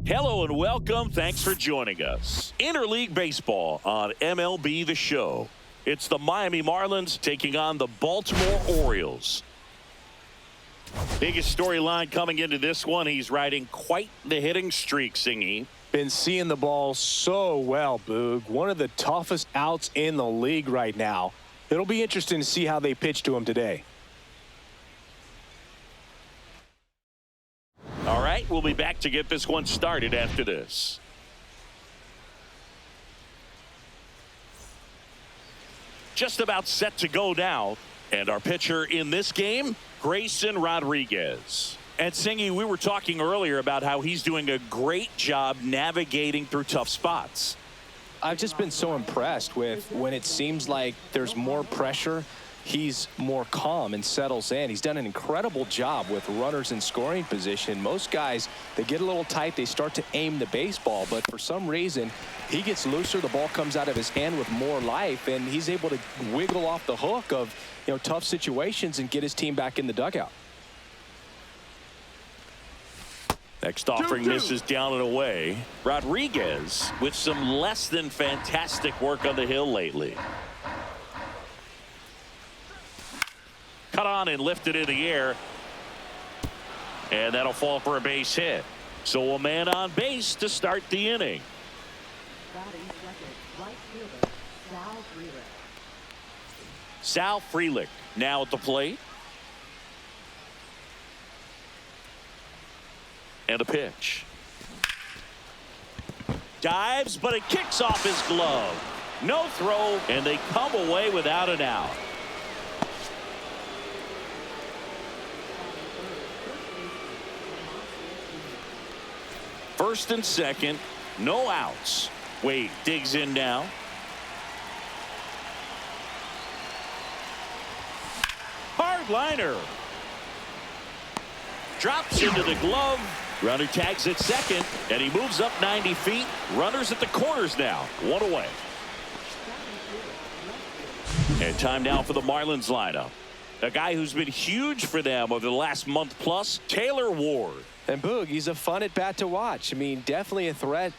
Hello and welcome. Thanks for joining us. Interleague Baseball on MLB The Show. It's the Miami Marlins taking on the Baltimore Orioles. Biggest storyline coming into this one. He's riding quite the hitting streak, Singy. Been seeing the ball so well, Boog. One of the toughest outs in the league right now. It'll be interesting to see how they pitch to him today. All right, we'll be back to get this one started after this. Just about set to go now. And our pitcher in this game, Grayson Rodriguez. And Singy, we were talking earlier about how he's doing a great job navigating through tough spots. I've just been so impressed with when it seems like there's more pressure, he's more calm and settles in. He's done an incredible job with runners in scoring position. Most guys, they get a little tight, they start to aim the baseball, but for some reason, he gets looser, the ball comes out of his hand with more life, and he's able to wiggle off the hook of, tough situations and get his team back in the dugout. Next offering misses down and away. Rodriguez with some less than fantastic work on the hill lately. Cut on and lifted in the air. And that'll fall for a base hit. So a man on base to start the inning. Sal Frelick now at the plate. And a pitch. Dives, but it kicks off his glove. No throw, and they come away without an out. First and second, no outs. Wade digs in now. Hard liner. Drops into the glove. Runner tags at second, and he moves up 90 feet. Runners at the corners now. One away. And time now for the Marlins lineup. A guy who's been huge for them over the last month plus, Taylor Ward. And Boog, he's a fun at bat to watch. I mean, definitely a threat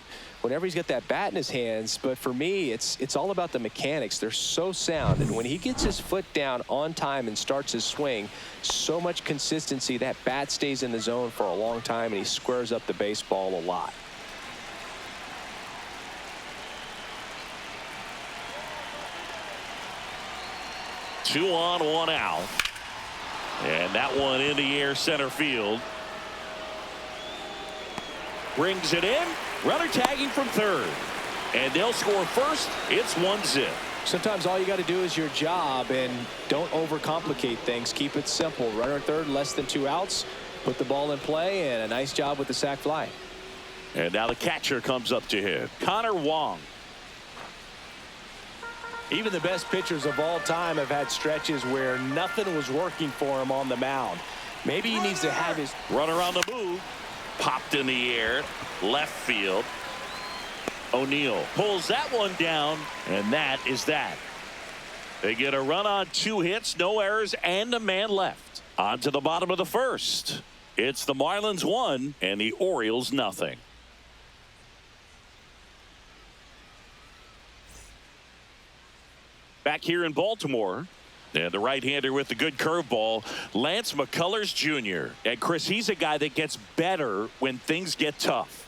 whenever he's got that bat in his hands. But for me, it's all about the mechanics. They're so sound. And when he gets his foot down on time and starts his swing, so much consistency, that bat stays in the zone for a long time, and he squares up the baseball a lot. Two on, one out. And that one in the air center field. Brings it in. Runner tagging from third. And they'll score first. It's 1-0. Sometimes all you got to do is your job, and don't overcomplicate things. Keep it simple. Runner at third, less than 2 outs. Put the ball in play, and a nice job with the sac fly. And now the catcher comes up to hit. Connor Wong. Even the best pitchers of all time have had stretches where nothing was working for him on the mound. Maybe he needs to have his runner on the move. Popped in the air. Left field. O'Neill pulls that one down, and that is that. They get a run on 2 hits, no errors, and a man left. On to the bottom of the first. It's the Marlins 1 and the Orioles nothing. Back here in Baltimore. And the right-hander with the good curveball, Lance McCullers Jr. And Chris, he's a guy that gets better when things get tough.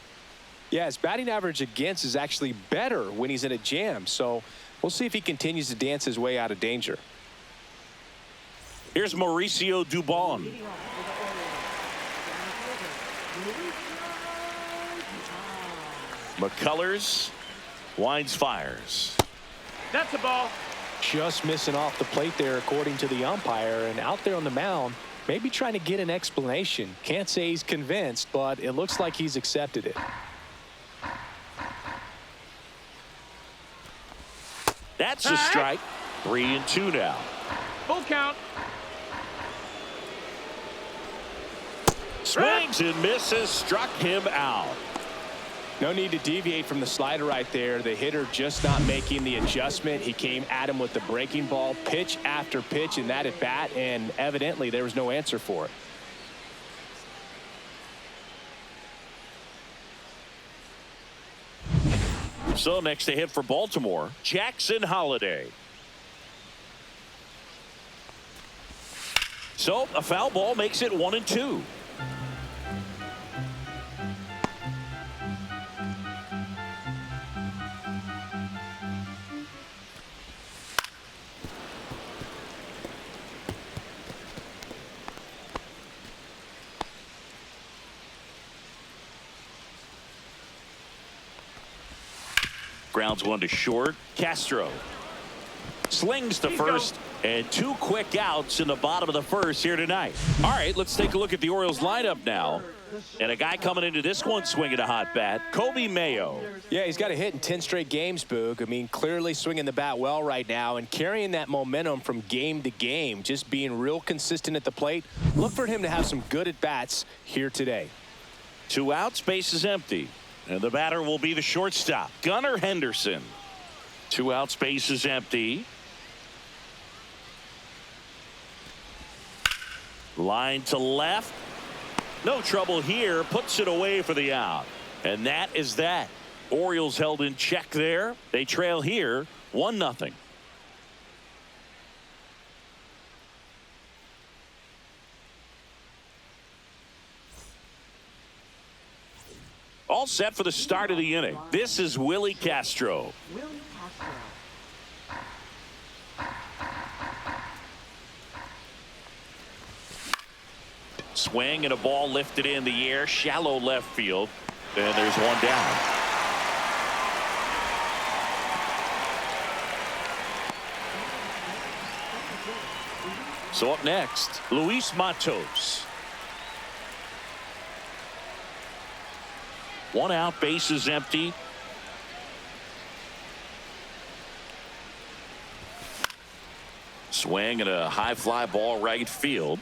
Yeah, his batting average against is actually better when he's in a jam. So we'll see if he continues to dance his way out of danger. Here's Mauricio Dubon. McCullers winds, fires. That's the ball. Just missing off the plate there, according to the umpire, and out there on the mound, maybe trying to get an explanation. Can't say he's convinced, but it looks like he's accepted it. That's a strike. 3-2 now. Full count. Swings and misses, struck him out. No need to deviate from the slider right there. The hitter just not making the adjustment. He came at him with the breaking ball, pitch after pitch in that at bat, and evidently there was no answer for it. So next to hit for Baltimore, Jackson Holiday. So a foul ball makes it 1-2. Grounds one to short. Castro slings to first, and 2 quick outs in the bottom of the first here tonight. All right, let's take a look at the Orioles lineup now. And a guy coming into this one swinging a hot bat, Kobe Mayo. Yeah, he's got a hit in 10 straight games, Boog. I mean, clearly swinging the bat well right now and carrying that momentum from game to game, just being real consistent at the plate. Look for him to have some good at-bats here today. 2 outs, base is empty. And the batter will be the shortstop, Gunnar Henderson. 2 outs, base is empty. Line to left. No trouble here. Puts it away for the out. And that is that. Orioles held in check there. They trail here 1-0. All set for the start of the inning. This is Willie Castro. Swing and a ball lifted in the air, shallow left field, and there's one down. So up next, Luis Matos. 1 out, base is empty. Swing and a high fly ball right field.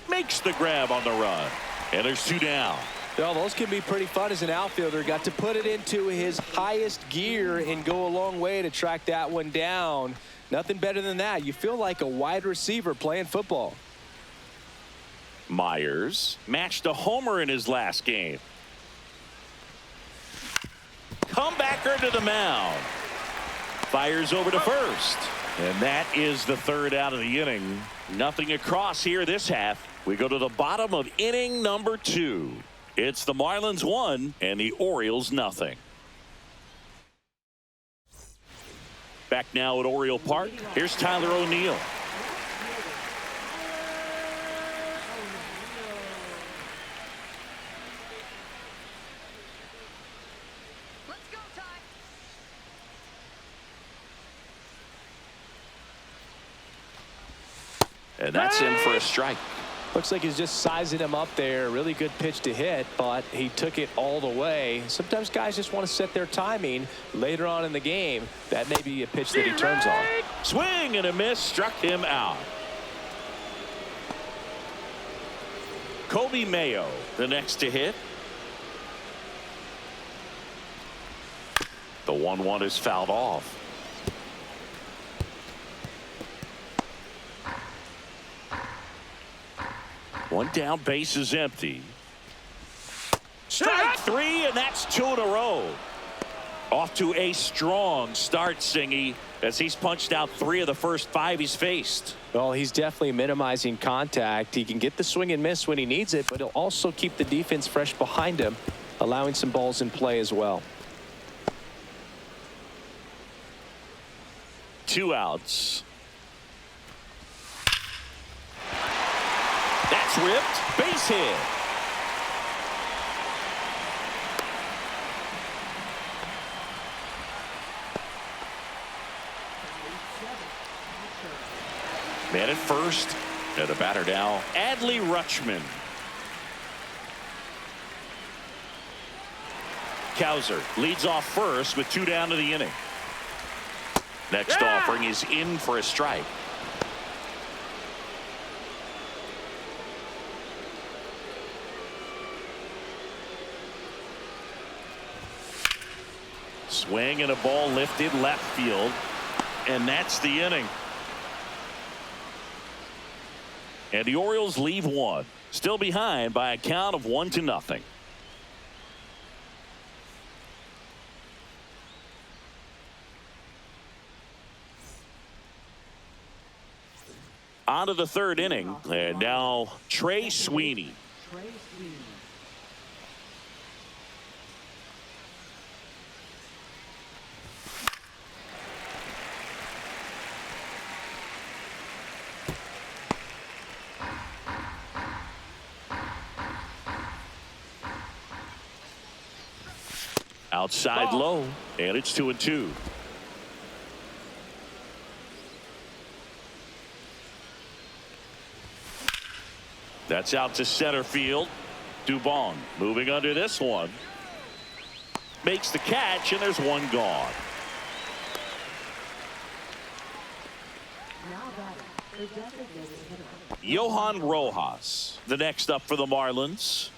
Makes the grab on the run. And there's 2 down. Well, those can be pretty fun as an outfielder. Got to put it into his highest gear and go a long way to track that one down. Nothing better than that. You feel like a wide receiver playing football. Myers matched a homer in his last game. Comebacker to the mound. Fires over to first. And that is the 3rd out of the inning. Nothing across here this half. We go to the bottom of inning number 2. It's the Marlins 1 and the Orioles 0. Back now at Oriole Park. Here's Tyler O'Neill. And that's in for a strike. Looks like he's just sizing him up there. Really good pitch to hit, but he took it all the way. Sometimes guys just want to set their timing later on in the game. That may be a pitch that he turns on. Swing and a miss, struck him out. Kobe Mayo, the next to hit. The 1-1 is fouled off. One down, base is empty. Strike 3, and that's 2 in a row. Off to a strong start, Singy, as he's punched out 3 of the first 5 he's faced. Well, he's definitely minimizing contact. He can get the swing and miss when he needs it, but he'll also keep the defense fresh behind him, allowing some balls in play as well. 2 outs. That's ripped. Base hit. Man at first. And the batter now, Adley Rutschman. Cowser leads off first with 2 down to the inning. Next offering is in for a strike. Swing and a ball lifted left field, and that's the inning. And the Orioles leave 1, still behind by a count of 1-0. On to the third inning. And now Trey Sweeney. Outside low, and it's 2-2. That's out to center field. Dubon moving under this one. Makes the catch, and there's one gone. Johan Rojas, the next up for the Marlins.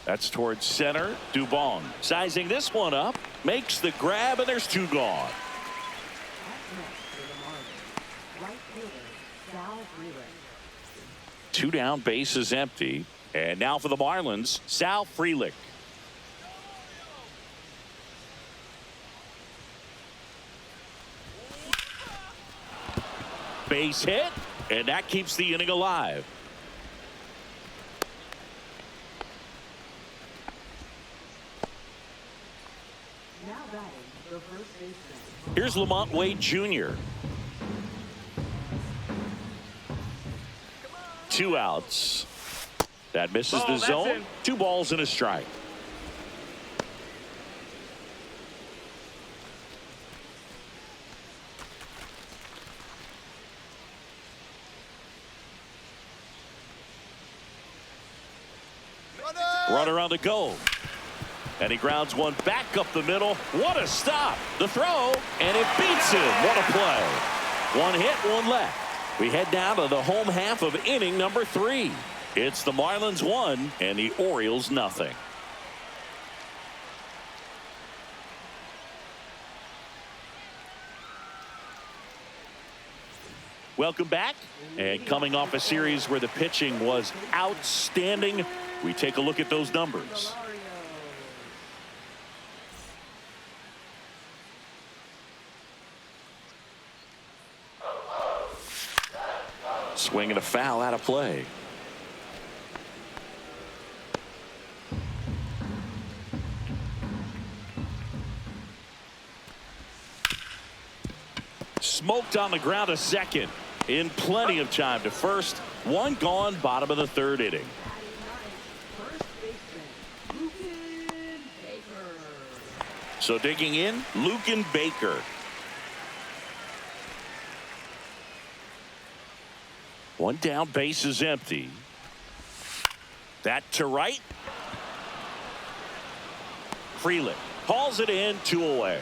That's towards center. Dubon sizing this one up, makes the grab, and there's two gone. Two down, bases empty. And now for the Marlins, Sal Frelick. Base hit, and that keeps the inning alive. Here's Lamont Wade Jr. Two outs. That misses the zone. 2 balls and a strike. Runner on the go. And he grounds one back up the middle. What a stop. The throw, and it beats him. What a play. One hit, one left. We head down to the home half of inning number 3. It's the Marlins 1 and the Orioles nothing. Welcome back. And coming off a series where the pitching was outstanding, we take a look at those numbers. Swing and a foul out of play. Smoked on the ground to second. In plenty of time to first. One gone, bottom of the third inning. So digging in, Luken Baker. One down, base is empty. That to right. Frelick hauls it in, 2 away.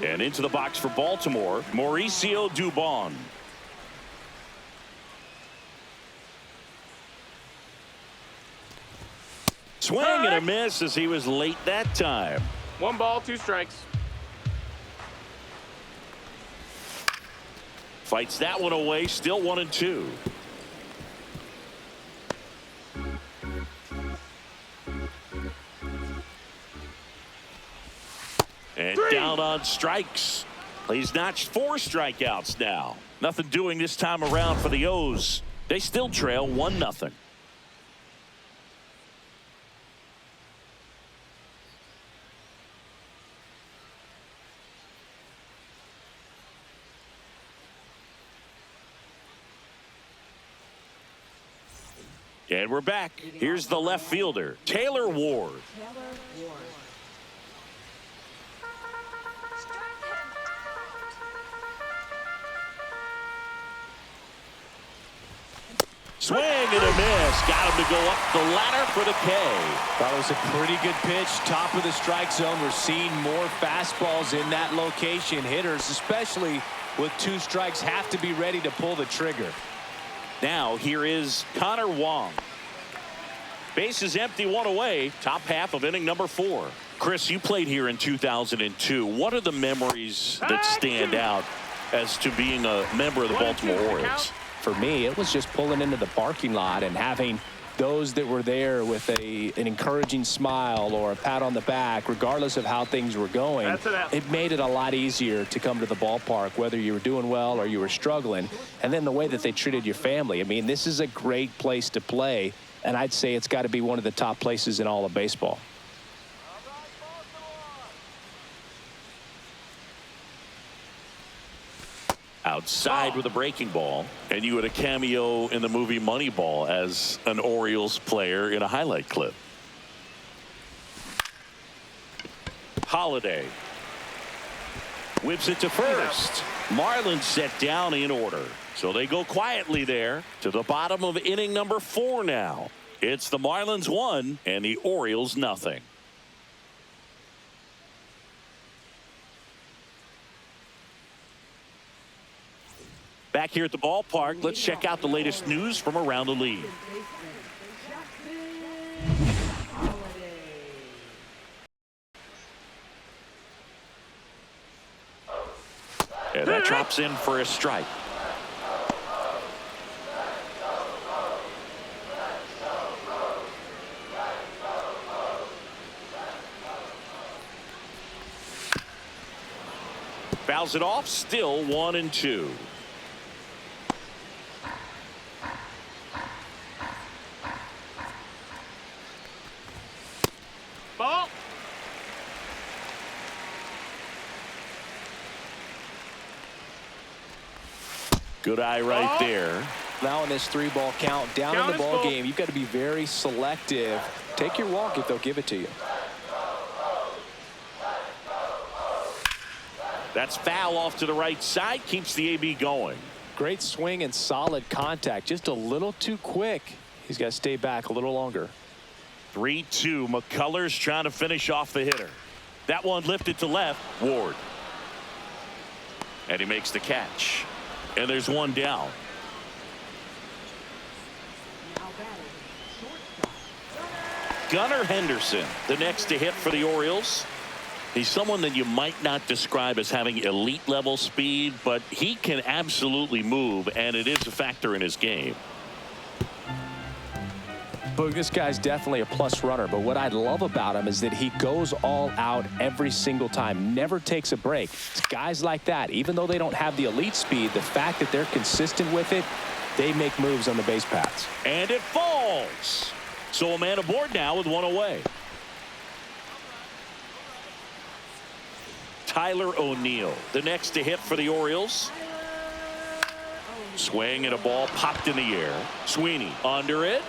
And into the box for Baltimore, Mauricio Dubon. Swing and a miss as he was late that time. 1 ball, 2 strikes. Fights that one away, still 1-2. And down on strikes. He's notched 4 strikeouts now. Nothing doing this time around for the O's. They still trail 1-0. And we're back. Here's the left fielder, Taylor Ward. Swing and a miss. Got him to go up the ladder for the K. That was a pretty good pitch. Top of the strike zone. We're seeing more fastballs in that location. Hitters, especially with 2 strikes, have to be ready to pull the trigger. Now here is Connor Wong. Base is empty, 1 away. Top half of inning number 4. Chris, you played here in 2002. What are the memories that stand out as to being a member of the Baltimore Orioles? For me, it was just pulling into the parking lot and having those that were there with an encouraging smile or a pat on the back, regardless of how things were going. It made it a lot easier to come to the ballpark, whether you were doing well or you were struggling. And then the way that they treated your family. I mean, this is a great place to play, and I'd say it's got to be one of the top places in all of baseball. Outside with a breaking ball, and you had a cameo in the movie Moneyball as an Orioles player in a highlight clip. Holiday whips it to first. Marlins set down in order, so they go quietly there to the bottom of inning number 4 now. It's the Marlins 1 and the Orioles nothing. Back here at the ballpark, let's check out the latest news from around the league. And that drops in for a strike. Fouls it off, still 1-2. Ball. Good eye right there. Now in this 3-ball count, down in the ball game, you've got to be very selective. Take your walk if they'll give it to you. That's foul off to the right side, keeps the AB going. Great swing and solid contact, just a little too quick. He's got to stay back a little longer. 3-2. McCullers trying to finish off the hitter. That one lifted to left. Ward. And he makes the catch. And there's one down. Gunnar Henderson, the next to hit for the Orioles. He's someone that you might not describe as having elite level speed, but he can absolutely move, and it is a factor in his game. But this guy's definitely a plus runner, but what I love about him is that he goes all out every single time, never takes a break. It's guys like that, even though they don't have the elite speed, the fact that they're consistent with it, they make moves on the base paths. And it falls. So a man aboard now with one away. Tyler O'Neill, the next to hit for the Orioles. Swing and a ball popped in the air. Sweeney under it.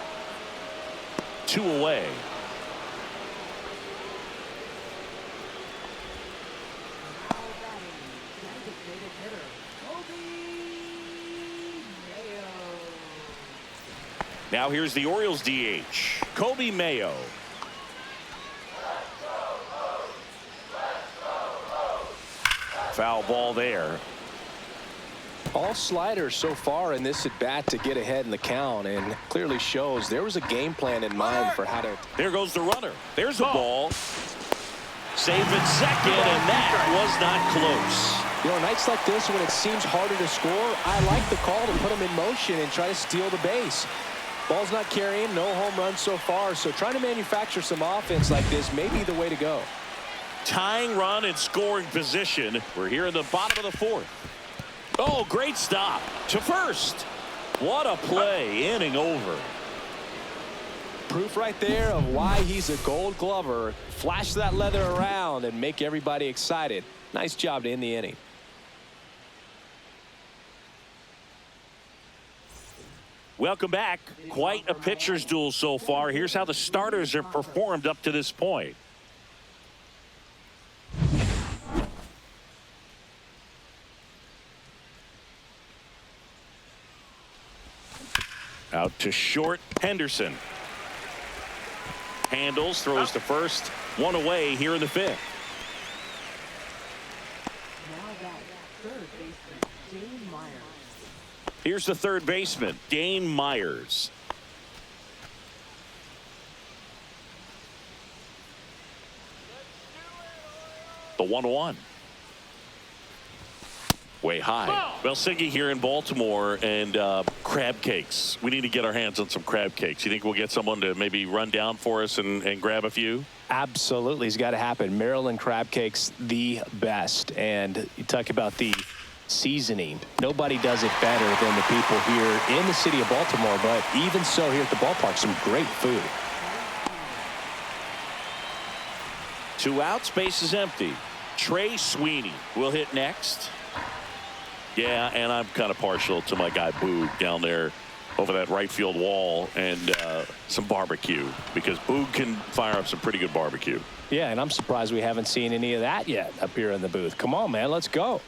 2 away. Now here's the Orioles DH, Kobe Mayo. Foul ball there. All sliders so far in this at bat to get ahead in the count, and clearly shows there was a game plan in mind for how to. There goes the runner. There's a ball. Safe at second, and that was not close. You know, nights like this when it seems harder to score, I like the call to put them in motion and try to steal the base. Ball's not carrying, no home runs so far, so trying to manufacture some offense like this may be the way to go. Tying run in scoring position. We're here in the bottom of the 4th. Oh, great stop to first. What a play. Inning over. Proof right there of why he's a Gold Glover. Flash that leather around and make everybody excited. Nice job to end the inning. Welcome back. Quite a pitcher's duel so far. Here's how the starters have performed up to this point. Out to short, Henderson. Handles, throws to first. 1 away here in the 5th. Here's the third baseman, Dane Myers. The 1-1. Way high. Well, Siggy here in Baltimore, and crab cakes. We need to get our hands on some crab cakes. You think we'll get someone to maybe run down for us and grab a few? Absolutely. It's got to happen. Maryland crab cakes, the best. And you talk about the seasoning. Nobody does it better than the people here in the city of Baltimore. But even so, here at the ballpark, some great food. 2 outs, base is empty. Trey Sweeney will hit next. Yeah, and I'm kind of partial to my guy Boog down there over that right field wall, and some barbecue, because Boog can fire up some pretty good barbecue. Yeah, and I'm surprised we haven't seen any of that yet up here in the booth. Come on, man, let's go.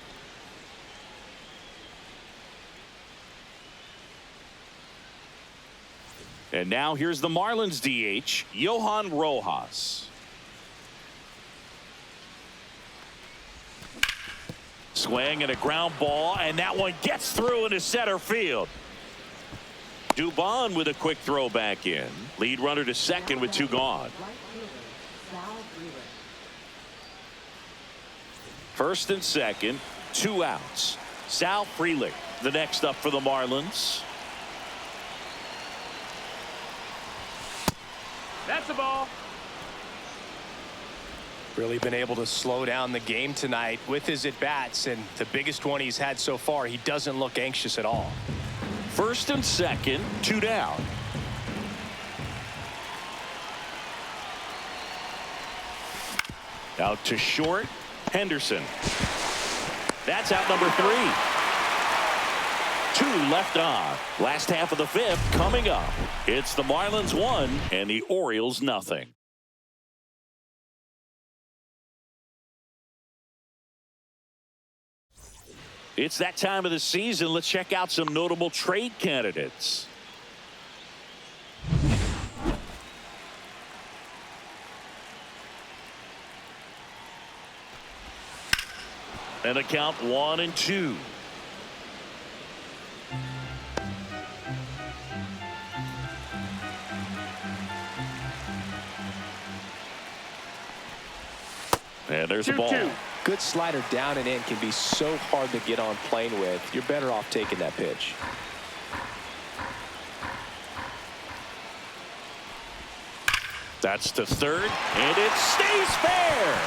And now here's the Marlins DH, Johan Rojas. Swing and a ground ball, and that one gets through into center field. Dubon with a quick throw back in. Lead runner to second with 2 gone. First and second, 2 outs. Sal Frelick, the next up for the Marlins. That's a ball. Really been able to slow down the game tonight with his at-bats, and the biggest one he's had so far, he doesn't look anxious at all. First and second, 2 down. Out to short, Henderson. That's out number 3. 2 left on. Last half of the 5th coming up. It's the Marlins 1 and the Orioles nothing. It's that time of the season. Let's check out some notable trade candidates. And a count 1-2. And there's a ball. 2-2. Good slider down and in can be so hard to get on plane with. You're better off taking that pitch. That's to third, and it stays fair.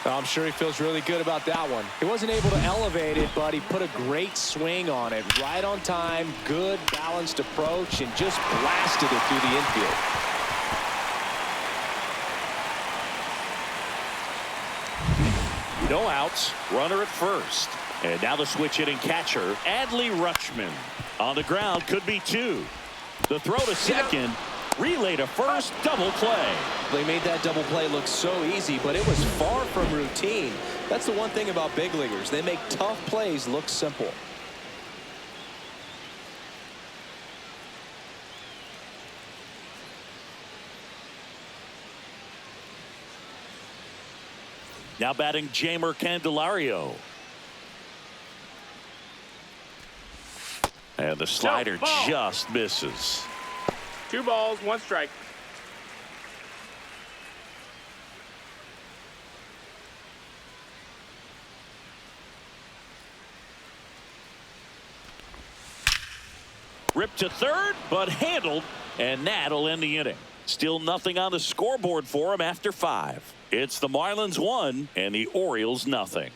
I'm sure he feels really good about that one. He wasn't able to elevate it, but he put a great swing on it. Right on time, good balanced approach, and just blasted it through the infield. No outs, runner at first. And now the switch hitting catcher, Adley Rutschman. On the ground, could be 2. The throw to second, relay to first, double play. They made that double play look so easy, but it was far from routine. That's the one thing about big leaguers. They make tough plays look simple. Now batting Jeimer Candelario. And the slider just misses. 2 balls, 1 strike. Ripped to third, but handled, and that'll end the inning. Still nothing on the scoreboard for him after 5. It's the Marlins 1 and the Orioles nothing.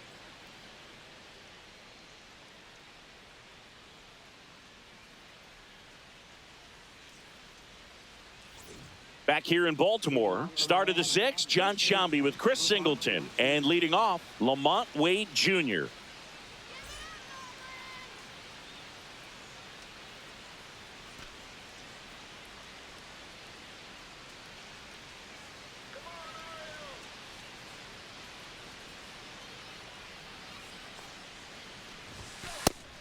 Back here in Baltimore, start of the 6th, John Shambi with Chris Singleton, and leading off, Lamont Wade Jr.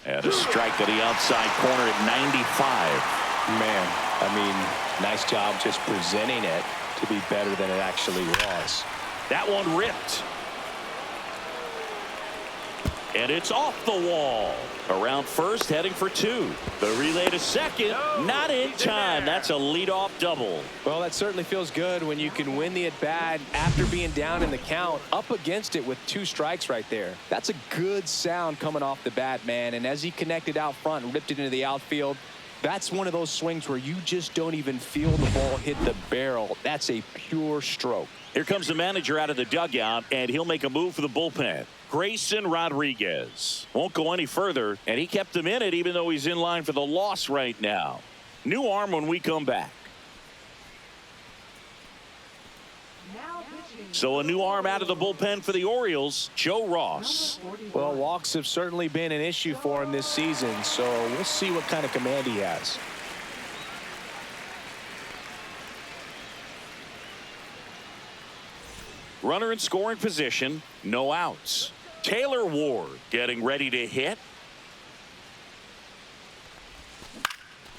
And a strike to the outside corner at 95. Man, I mean, nice job just presenting it to be better than it actually was. That one ripped. And it's off the wall. Around first, heading for two. The relay to second, not in time. That's a leadoff double. Well, that certainly feels good when you can win the at-bat after being down in the count, up against it with 2 strikes right there. That's a good sound coming off the bat, man. And as he connected out front and ripped it into the outfield, that's one of those swings where you just don't even feel the ball hit the barrel. That's a pure stroke. Here comes the manager out of the dugout, and he'll make a move for the bullpen. Grayson Rodriguez won't go any further, and he kept him in it even though he's in line for the loss right now. New arm when we come back. So a new arm out of the bullpen for the Orioles, Joe Ross. Well, walks have certainly been an issue for him this season, so we'll see what kind of command he has. Runner in scoring position, no outs. Taylor Ward getting ready to hit.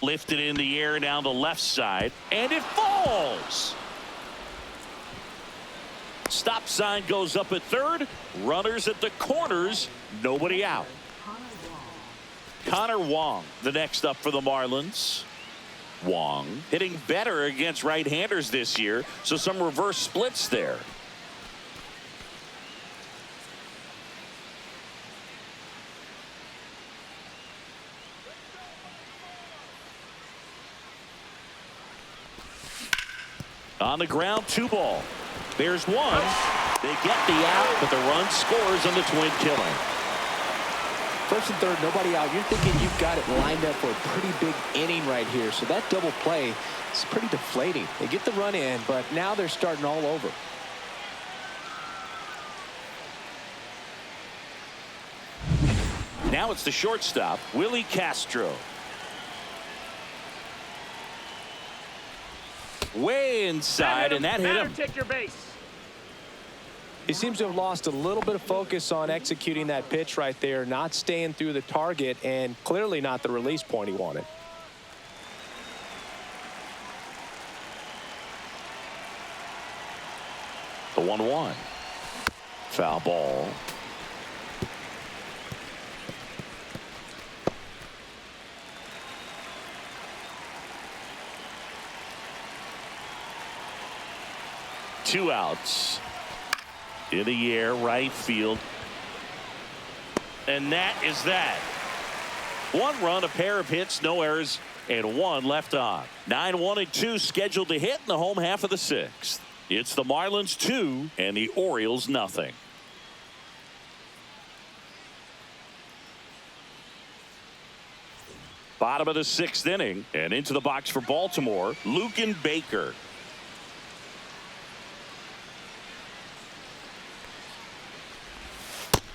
Lifted in the air down the left side, and it falls. Stop sign goes up at third. Runners at the corners, nobody out. Connor Wong, the next up for the Marlins. Wong hitting better against right-handers this year, so some reverse splits there. On the ground, 2 ball. There's one. They get the out, but the run scores on the twin killing. First and third, nobody out. You're thinking you've got it lined up for a pretty big inning right here. So that double play is pretty deflating. They get the run in, but now they're starting all over. Now it's the shortstop, Willie Castro. Way inside, and that hit him. Take your base. He seems to have lost a little bit of focus on executing that pitch right there, not staying through the target, and clearly not the release point he wanted. The 1-1. Foul ball. Two outs. In the air, right field. And that is that. 1 run, a pair of hits, no errors, and 1 left on. 9-1-2 scheduled to hit in the home half of the 6th. It's the Marlins 2 and the Orioles nothing. Bottom of the 6th inning, and into the box for Baltimore, Luken Baker.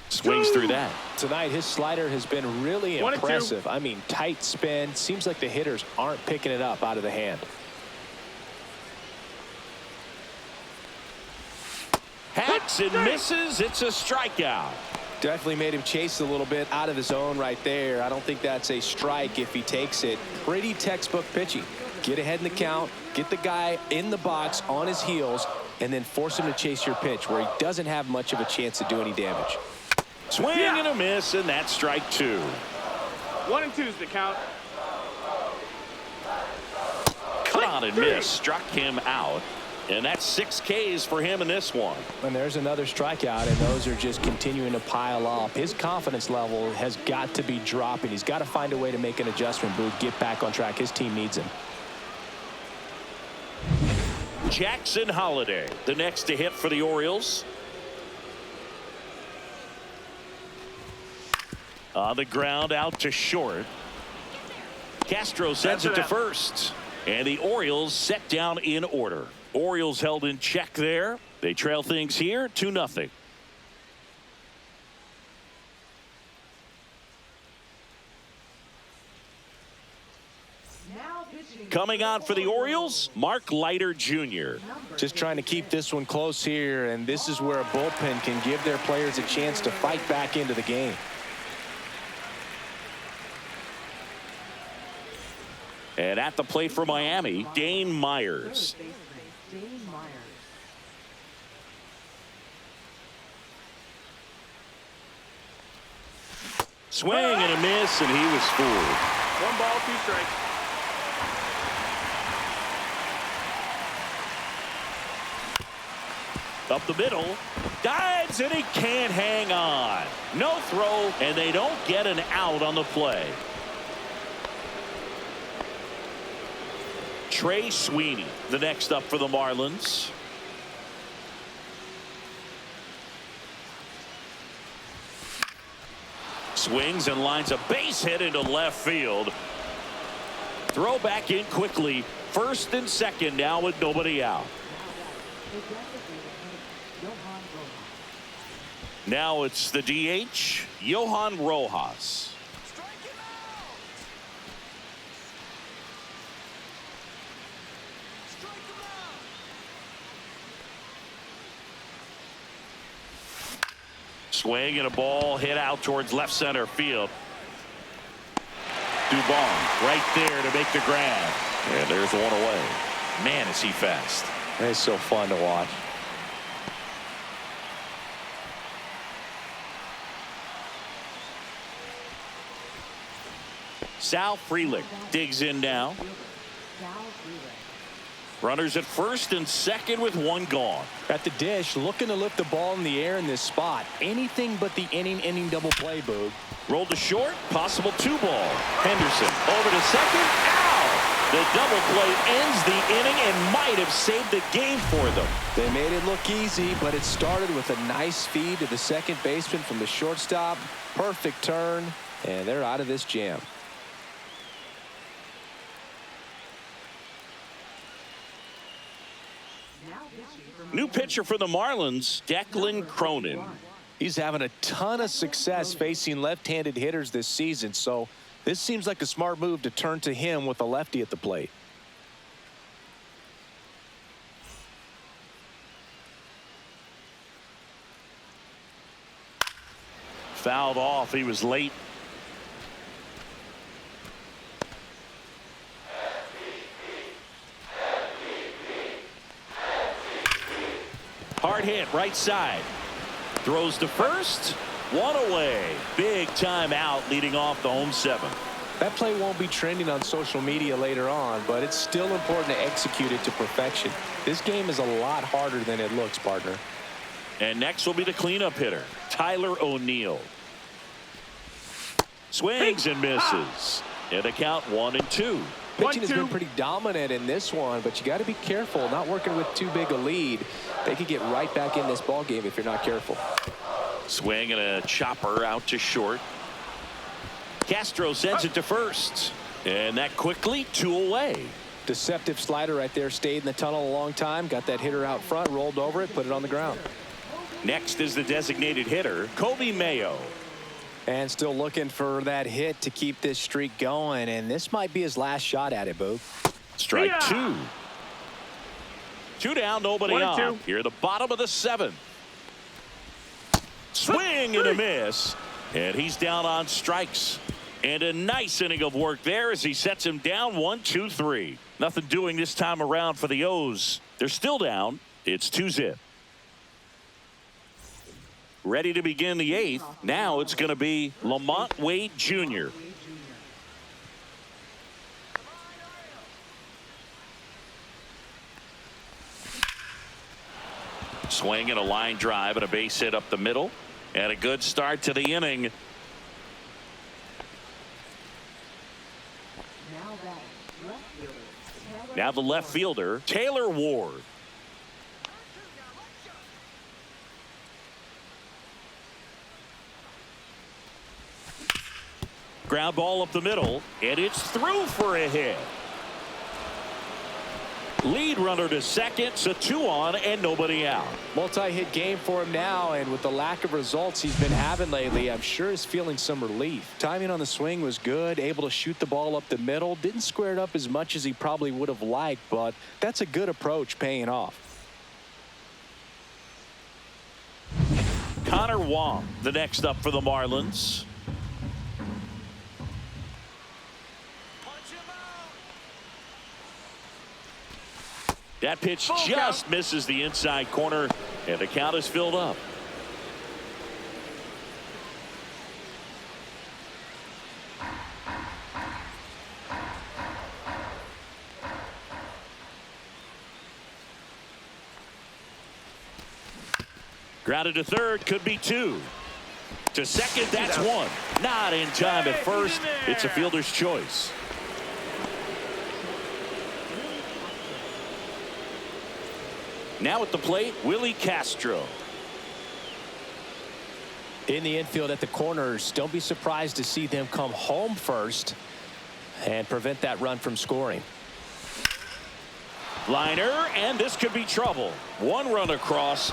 Swings through that. Tonight, his slider has been really 1-2. impressive. I mean, tight spin. Seems like the hitters aren't picking it up out of the hand. Hacks and misses. It's a strikeout. Definitely made him chase a little bit out of his zone right there. I don't think that's a strike if he takes it. Pretty textbook pitching. Get ahead in the count, get the guy in the box on his heels, and then force him to chase your pitch where he doesn't have much of a chance to do any damage. Swing and a miss, and that's strike 2. 1-2 is the count. Caught and missed. Struck him out. And that's 6 Ks for him in this one. And there's another strikeout, and those are just continuing to pile up. His confidence level has got to be dropping. He's got to find a way to make an adjustment, Booth, get back on track. His team needs him. Jackson Holliday, the next to hit for the Orioles. On the ground, out to short. Castro sends it to first. And the Orioles set down in order. Orioles held in check there. They trail things here 2-0. Coming on for the Orioles, Mark Leiter Jr. Just trying to keep this one close here, and this is where a bullpen can give their players a chance to fight back into the game. And at the plate for Miami, Dane Myers. Swing and a miss, and he was fooled. 1 ball, 2 strikes. Up the middle, dives, and he can't hang on. No throw, and they don't get an out on the play. Trey Sweeney, the next up for the Marlins. Swings and lines a base hit into left field. Throw back in quickly. First and second now with nobody out. Now it's the DH, Johan Rojas. Swing and a ball hit out towards left center field. Dubon right there to make the grab. And there's one away. Man, is he fast. It's so fun to watch. Sal Frelick digs in now. Runners at first and second with 1 gone. At the dish, looking to lift the ball in the air in this spot. Anything but the inning double play, Boog. Rolled to short, possible 2 ball. Henderson over to second. Ow! The double play ends the inning and might have saved the game for them. They made it look easy, but it started with a nice feed to the second baseman from the shortstop. Perfect turn, and they're out of this jam. New pitcher for the Marlins, Declan Cronin. He's having a ton of success facing left-handed hitters this season, so this seems like a smart move to turn to him with a lefty at the plate. Fouled off. He was late. Hard hit right side. Throws to first. 1 away. Big time out leading off the home 7th. That play won't be trending on social media later on, but it's still important to execute it to perfection. This game is a lot harder than it looks, partner. And next will be the cleanup hitter, Tyler O'Neill. Swings and misses. And the count 1-2. Pitching has been pretty dominant in this one, but you got to be careful. Not working with too big a lead. They could get right back in this ball game if you're not careful. Swing and a chopper out to short. Castro sends it to first. And that quickly 2 away. Deceptive slider right there. Stayed in the tunnel a long time. Got that hitter out front. Rolled over it. Put it on the ground. Next is the designated hitter, Kobe Mayo. And still looking for that hit to keep this streak going. And this might be his last shot at it, Boog. Strike 2. 2 down, nobody on. Here at the bottom of the 7th. Swing and a miss. And he's down on strikes. And a nice inning of work there as he sets him down 1-2-3. Nothing doing this time around for the O's. They're still down. It's 2-zip. Ready to begin the 8th. Now it's going to be Lamont Wade Jr. Swing and a line drive and a base hit up the middle. And a good start to the inning. Now the left fielder, Taylor Ward. Ground ball up the middle, and it's through for a hit. Lead runner to second, so 2 on and nobody out. Multi-hit game for him now, and with the lack of results he's been having lately, I'm sure he's feeling some relief. Timing on the swing was good, able to shoot the ball up the middle. Didn't square it up as much as he probably would have liked, but that's a good approach paying off. Connor Wong, the next up for the Marlins. That pitch just misses the inside corner, and the count is filled up. Grounded to third, could be two. To second, that's one. Not in time at first. It's a fielder's choice. Now at the plate, Willie Castro. In the infield at the corners, don't be surprised to see them come home first and prevent that run from scoring. Liner, and this could be trouble. One run across.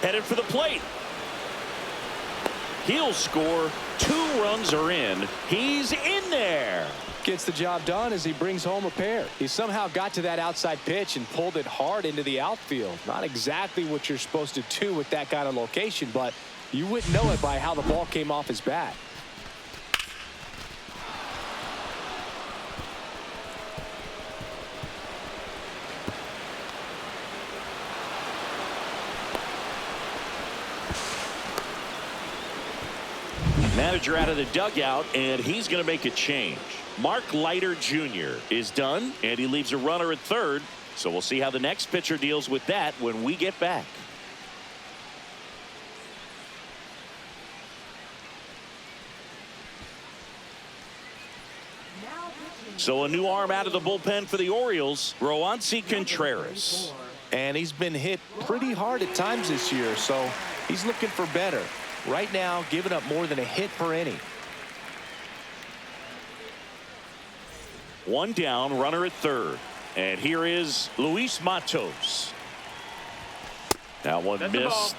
Headed for the plate. He'll score. 2 runs are in. He's in there. Gets the job done as he brings home a pair. He somehow got to that outside pitch and pulled it hard into the outfield. Not exactly what you're supposed to do with that kind of location, but you wouldn't know it by how the ball came off his bat. Manager out of the dugout, and he's going to make a change. Mark Leiter Jr. is done, and he leaves a runner at third. So we'll see how the next pitcher deals with that when we get back. So a new arm out of the bullpen for the Orioles, Roansy Contreras. And he's been hit pretty hard at times this year, so he's looking for better. Right now, giving up more than a hit per inning. One down, runner at third. And here is Luis Matos. That one missed.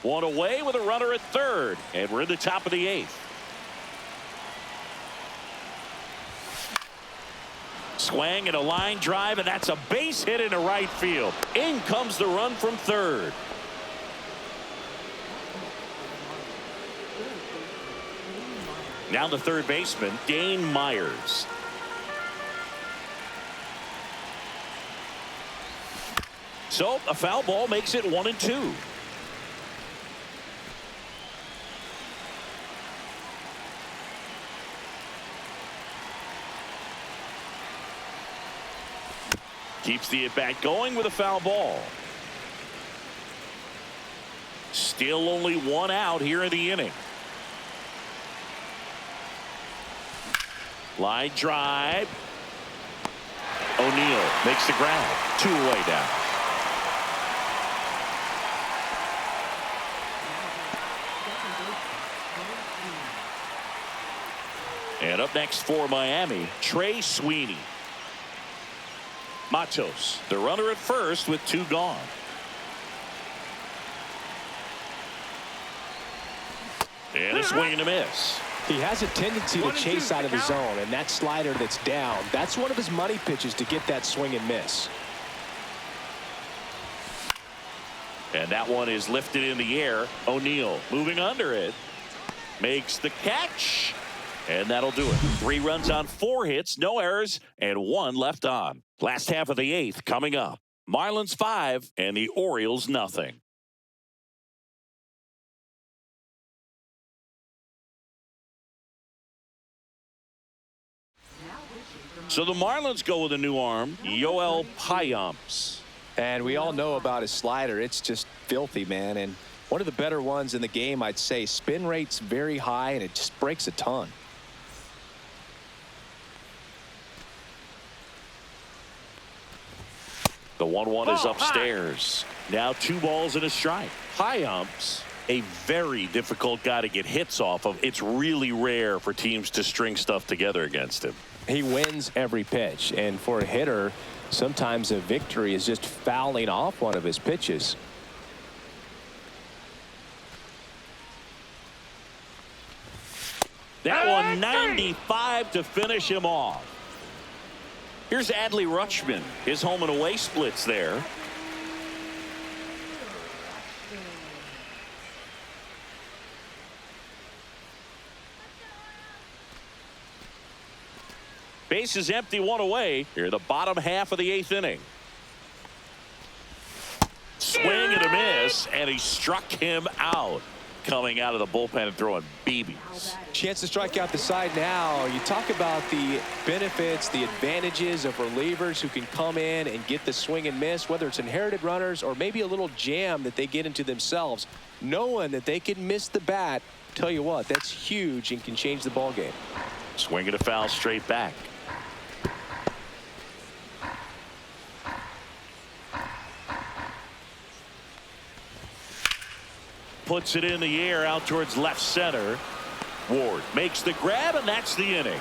One away with a runner at third. And we're in the top of the 8th. Swing and a line drive, and that's a base hit into right field. In comes the run from third. Now the third baseman, Dane Myers. So a foul ball makes it 1-2. Keeps the at-bat going with a foul ball. Still only one out here in the inning. Line drive. O'Neill makes the grab. 2 away now. And up next for Miami, Trey Sweeney. Matos, the runner at first with 2 gone. And a swing and a miss. He has a tendency to chase out of the zone, and that slider that's down, that's one of his money pitches to get that swing and miss. And that one is lifted in the air. O'Neill moving under it. Makes the catch. And that'll do it. 3 runs on 4 hits, no errors, and 1 left on. Last half of the 8th coming up. Marlins 5 and the Orioles nothing. So the Marlins go with a new arm, Yoel Payamps. And we all know about his slider. It's just filthy, man. And one of the better ones in the game, I'd say. Spin rate's very high, and it just breaks a ton. The 1-1 is upstairs. Now 2 balls and a strike. Payamps, a very difficult guy to get hits off of. It's really rare for teams to string stuff together against him. He wins every pitch, and for a hitter, sometimes a victory is just fouling off one of his pitches. That one 95 to finish him off. Here's Adley Rutschman. His home and away splits there. Base is empty, 1 away. Here, the bottom half of the 8th inning. Swing and a miss, and he struck him out. coming out of the bullpen and throwing BBs. Chance to strike out the side now. You talk about the benefits, the advantages of relievers who can come in and get the swing and miss, whether it's inherited runners or maybe a little jam that they get into themselves. Knowing that they can miss the bat, tell you what, that's huge and can change the ball game. Swing and a foul straight back. Puts it in the air out towards left center. Ward makes the grab, and that's the inning.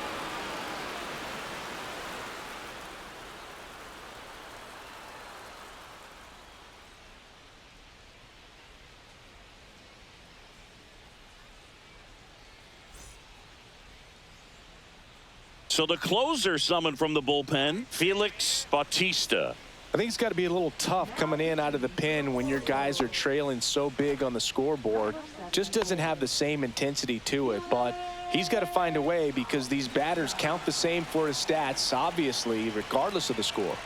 So the closer summoned from the bullpen, Felix Bautista. I think it's got to be a little tough coming in out of the pen when your guys are trailing so big on the scoreboard. Just doesn't have the same intensity to it, but he's got to find a way because these batters count the same for his stats, obviously, regardless of the score.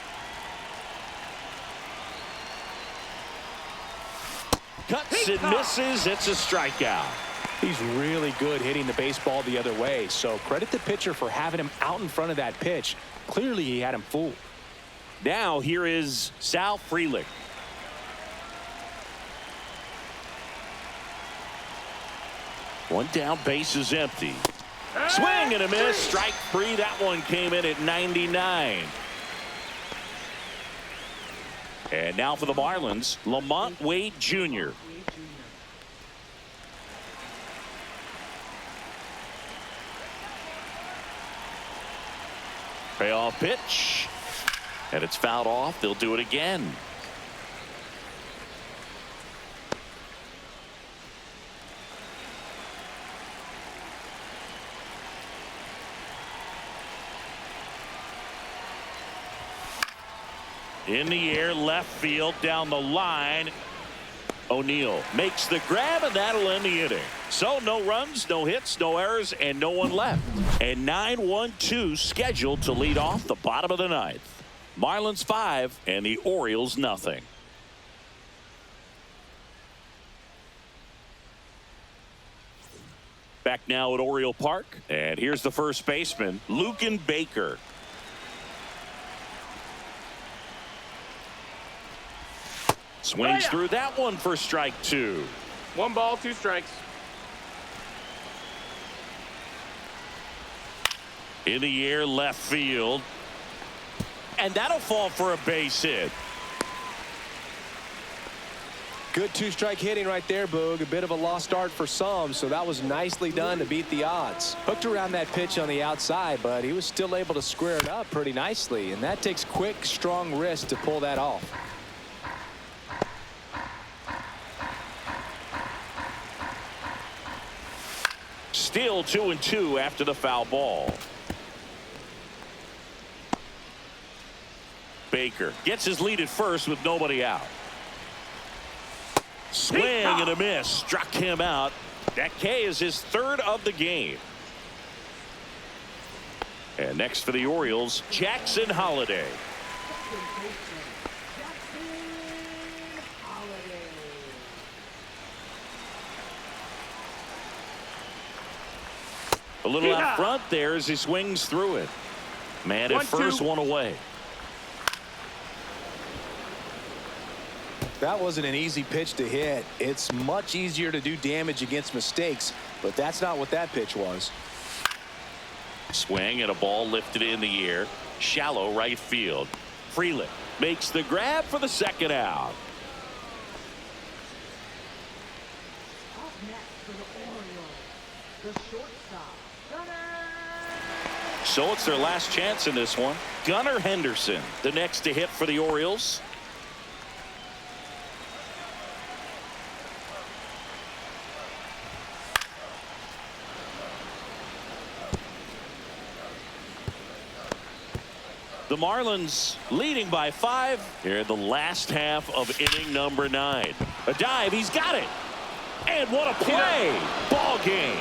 Cuts and misses. It's a strikeout. He's really good hitting the baseball the other way, so credit the pitcher for having him out in front of that pitch. Clearly, he had him fooled. Now here is Sal Frelick. One down, base is empty. Swing and a miss. Strike three. That one came in at 99. And now for the Marlins, Lamont Wade Jr. Payoff pitch. And it's fouled off. They'll do it again. In the air, left field, down the line. O'Neill makes the grab, and that'll end the inning. So no runs, no hits, no errors, and no one left. And 9-1-2 scheduled to lead off the bottom of the ninth. Marlins 5 and the Orioles nothing. Back now at Oriole Park, and here's the first baseman, Lucan Baker. Swings through that one for strike two. 1 ball, 2 strikes. In the air, left field. And that'll fall for a base hit. Good 2-strike hitting right there, Boog. A bit of a lost art for some, so that was nicely done to beat the odds. Hooked around that pitch on the outside, but he was still able to square it up pretty nicely, and that takes quick, strong wrist to pull that off. Still 2-2 after the foul ball. Baker gets his lead at first with nobody out. Swing and a miss. Struck him out. That K is his 3rd of the game. And next for the Orioles, Jackson Holliday. A little out front there as he swings through it. Man at first, 1 away. That wasn't an easy pitch to hit. It's much easier to do damage against mistakes, but that's not what that pitch was. Swing and a ball lifted in the air. Shallow right field. Frelick makes the grab for the 2nd out. Up next for the Orioles, the shortstop, Gunnar. So it's their last chance in this one. Gunnar Henderson, the next to hit for the Orioles. The Marlins leading by 5 here in the last half of inning number 9. A dive, he's got it. And what a play. Ball game.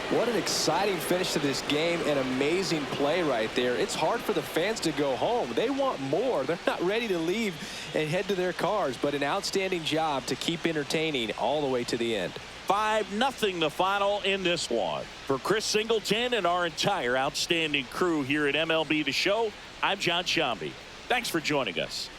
What an exciting finish to this game. An amazing play right there. It's hard for the fans to go home. They want more. They're not ready to leave and head to their cars, but an outstanding job to keep entertaining all the way to the end. 5-0 the final in this one. For Chris Singleton and our entire outstanding crew here at MLB The Show, I'm John Shambi. Thanks for joining us.